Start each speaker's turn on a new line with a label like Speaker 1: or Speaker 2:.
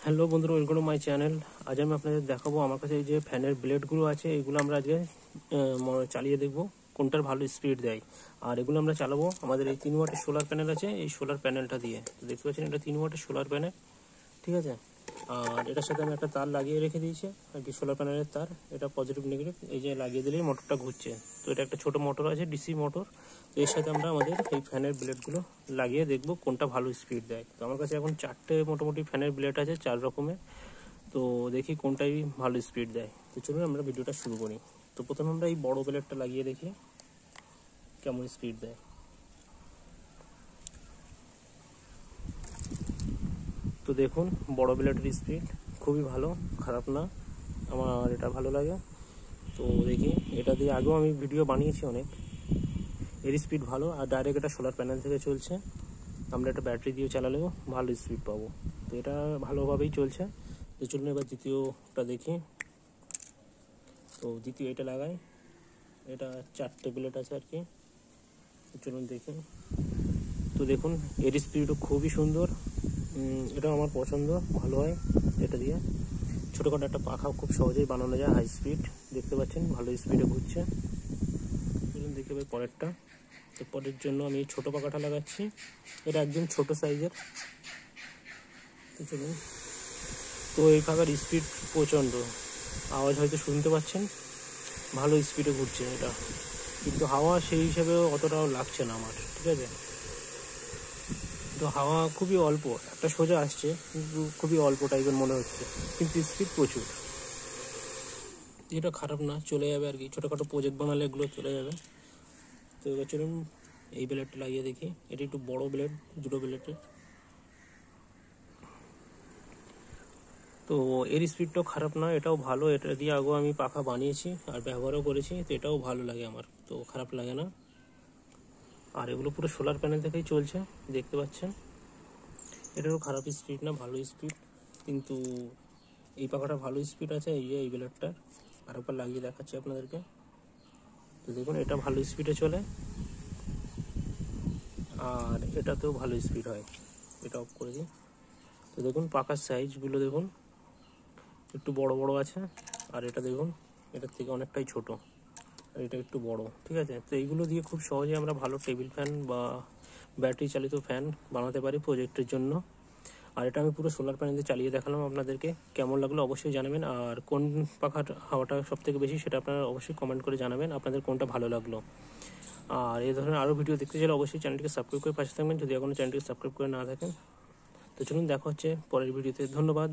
Speaker 1: Hello বন্ধুরা, welcome to my channel. আজ আমি আপনাদের দেখাবো আমার কাছে এই যে ফ্যানের ব্লেডগুলো আছে, এগুলো আমরা আজকে চালিয়ে দেখব কোনটার ভালো স্পিড দেয়। আর এগুলো আমরা চালাবো আমাদের এই 3 ওয়াটের সোলার প্যানেল আছে, এই সোলার প্যানেলটা দিয়ে। দেখতে পাচ্ছেন এটা 3 ওয়াটের সোলার প্যানেল, ঠিক আছে। আর এটার সাথে আমি একটা তার লাগিয়ে রেখে দিয়েছি আর কি, সোলার প্যানেলের তার। এটা পজিটিভ নেগেটিভ এই যে লাগিয়ে দিলেই মোটরটা ঘুরছে। তো এটা একটা ছোট মোটর আছে, ডিসি মোটর। তো এর সাথে আমরা আমাদের এই ফ্যানের ব্লেডগুলো লাগিয়ে দেখব কোনটা ভালো স্পিড দেয়। তো আমার কাছে এখন 4টে মোটামুটি ফ্যানের ব্লেড আছে, 4 রকমের। তো দেখি কোনটাই ভালো স্পিড দেয়। তো চলুন আমরা ভিডিওটা শুরু করি। তো প্রথমে আমরা এই বড় ব্লেডটা লাগিয়ে দেখি কেমন স্পিড দেয়। তো দেখুন বড় ব্লেডের স্পিড খুবই ভালো, খারাপ না, আমার এটা ভালো লাগে। তো দেখি, এটা দিয়ে আগেও আমি ভিডিও বানিয়েছি অনেক। এর স্পিড ভালো, আর ডাইরেক্ট এটা সোলার প্যানেল থেকে চলছে। আমরা এটা ব্যাটারি দিয়ে চালালেও ভালো স্পিড পাবো। তো এটা ভালোভাবেই চলছে। তো চলুন এবার দ্বিতীয়টা দেখি। তো দ্বিতীয় এটা লাগাই, এটা 4টে ব্লেড আছে আর কি। চলুন দেখি। তো দেখুন এর স্পিডও খুবই সুন্দর, এটা আমার পছন্দ, ভালো হয় এটা দিয়ে। ছোটোখাটো একটা পাখা খুব সহজেই বানানো যায়, হাই স্পিড। দেখতে পাচ্ছেন ভালো স্পিডে ঘুরছে। চলুন দেখে এবার পরেরটা। তো পরের জন্য আমি এই ছোটো পাখাটা লাগাচ্ছি, এটা একদম ছোট সাইজের। তো চলুন। তো এই পাখার স্পিড প্রচণ্ড, আওয়াজ হয়তো শুনতে পাচ্ছেন, ভালো স্পিডে ঘুরছে এটা। কিন্তু হাওয়া সেই হিসাবে অতটাও লাগছে না আমার, ঠিক আছে। তো হাওয়া খুবই অল্প, একটা সোজা আসছে কিন্তু খুবই অল্প টাইপের মনে হচ্ছে, কিন্তু স্পিড প্রচুর। এটা খারাপ না, চলে যাবে আর কি, ছোটোখাটো প্রজেক্ট বানালে এগুলো চলে যাবে। তো এবার চলুন এই ব্লেডটা লাগিয়ে দেখি। এটা একটু বড় ব্লেড, দুটো ব্লেডের। তো এর স্পিডটাও খারাপ না, এটাও ভালো। এটা দিয়ে আগেও আমি পাখা বানিয়েছি আর ব্যবহারও করেছি, তো এটাও ভালো লাগে আমার, তো খারাপ লাগে না। আর এগুলো পুরো সোলার প্যানেল থেকেই চলছে, দেখতে পাচ্ছেন। এটারও খারাপ স্পিড না, ভালো স্পিড। কিন্তু এই পাখাটা ভালো স্পিড আছে, এই ব্লেডটার। আরেকবার লাগিয়ে দেখাচ্ছি আপনাদেরকে। তো দেখুন এটা ভালো স্পিডে চলে, আর এটাতেও ভালো স্পিড হয়। এটা অফ করে দিই। তো দেখুন পাখার সাইজগুলো দেখুন, একটু বড় বড় আছে। আর এটা দেখুন এটার থেকে অনেকটাই ছোট, আর এটা একটু বড়, ঠিক আছে। তো এইগুলো দিয়ে খুব সহজে আমরা ভালো টেবিল ফ্যান বা ব্যাটারি চালিত ফ্যান বানাতে পারি প্রজেক্টের জন্য। আর এটা আমি পুরো সোলার প্যানেল দিয়ে চালিয়ে দেখালাম আপনাদেরকে, কেমন লাগলো অবশ্যই জানাবেন। আর কোন পাখার হাওয়াটা সব থেকে বেশি সেটা আপনারা অবশ্যই কমেন্ট করে জানাবেন আপনাদের কোনটা ভালো লাগলো। আর এই ধরনের আরও ভিডিও দেখতে চাইলে অবশ্যই চ্যানেলটিকে সাবস্ক্রাইব করে পাশে থাকবেন, যদি এখনও চ্যানেলটিকে সাবস্ক্রাইব করে না থাকেন। তো চলুন দেখা হচ্ছে পরের ভিডিওতে, ধন্যবাদ।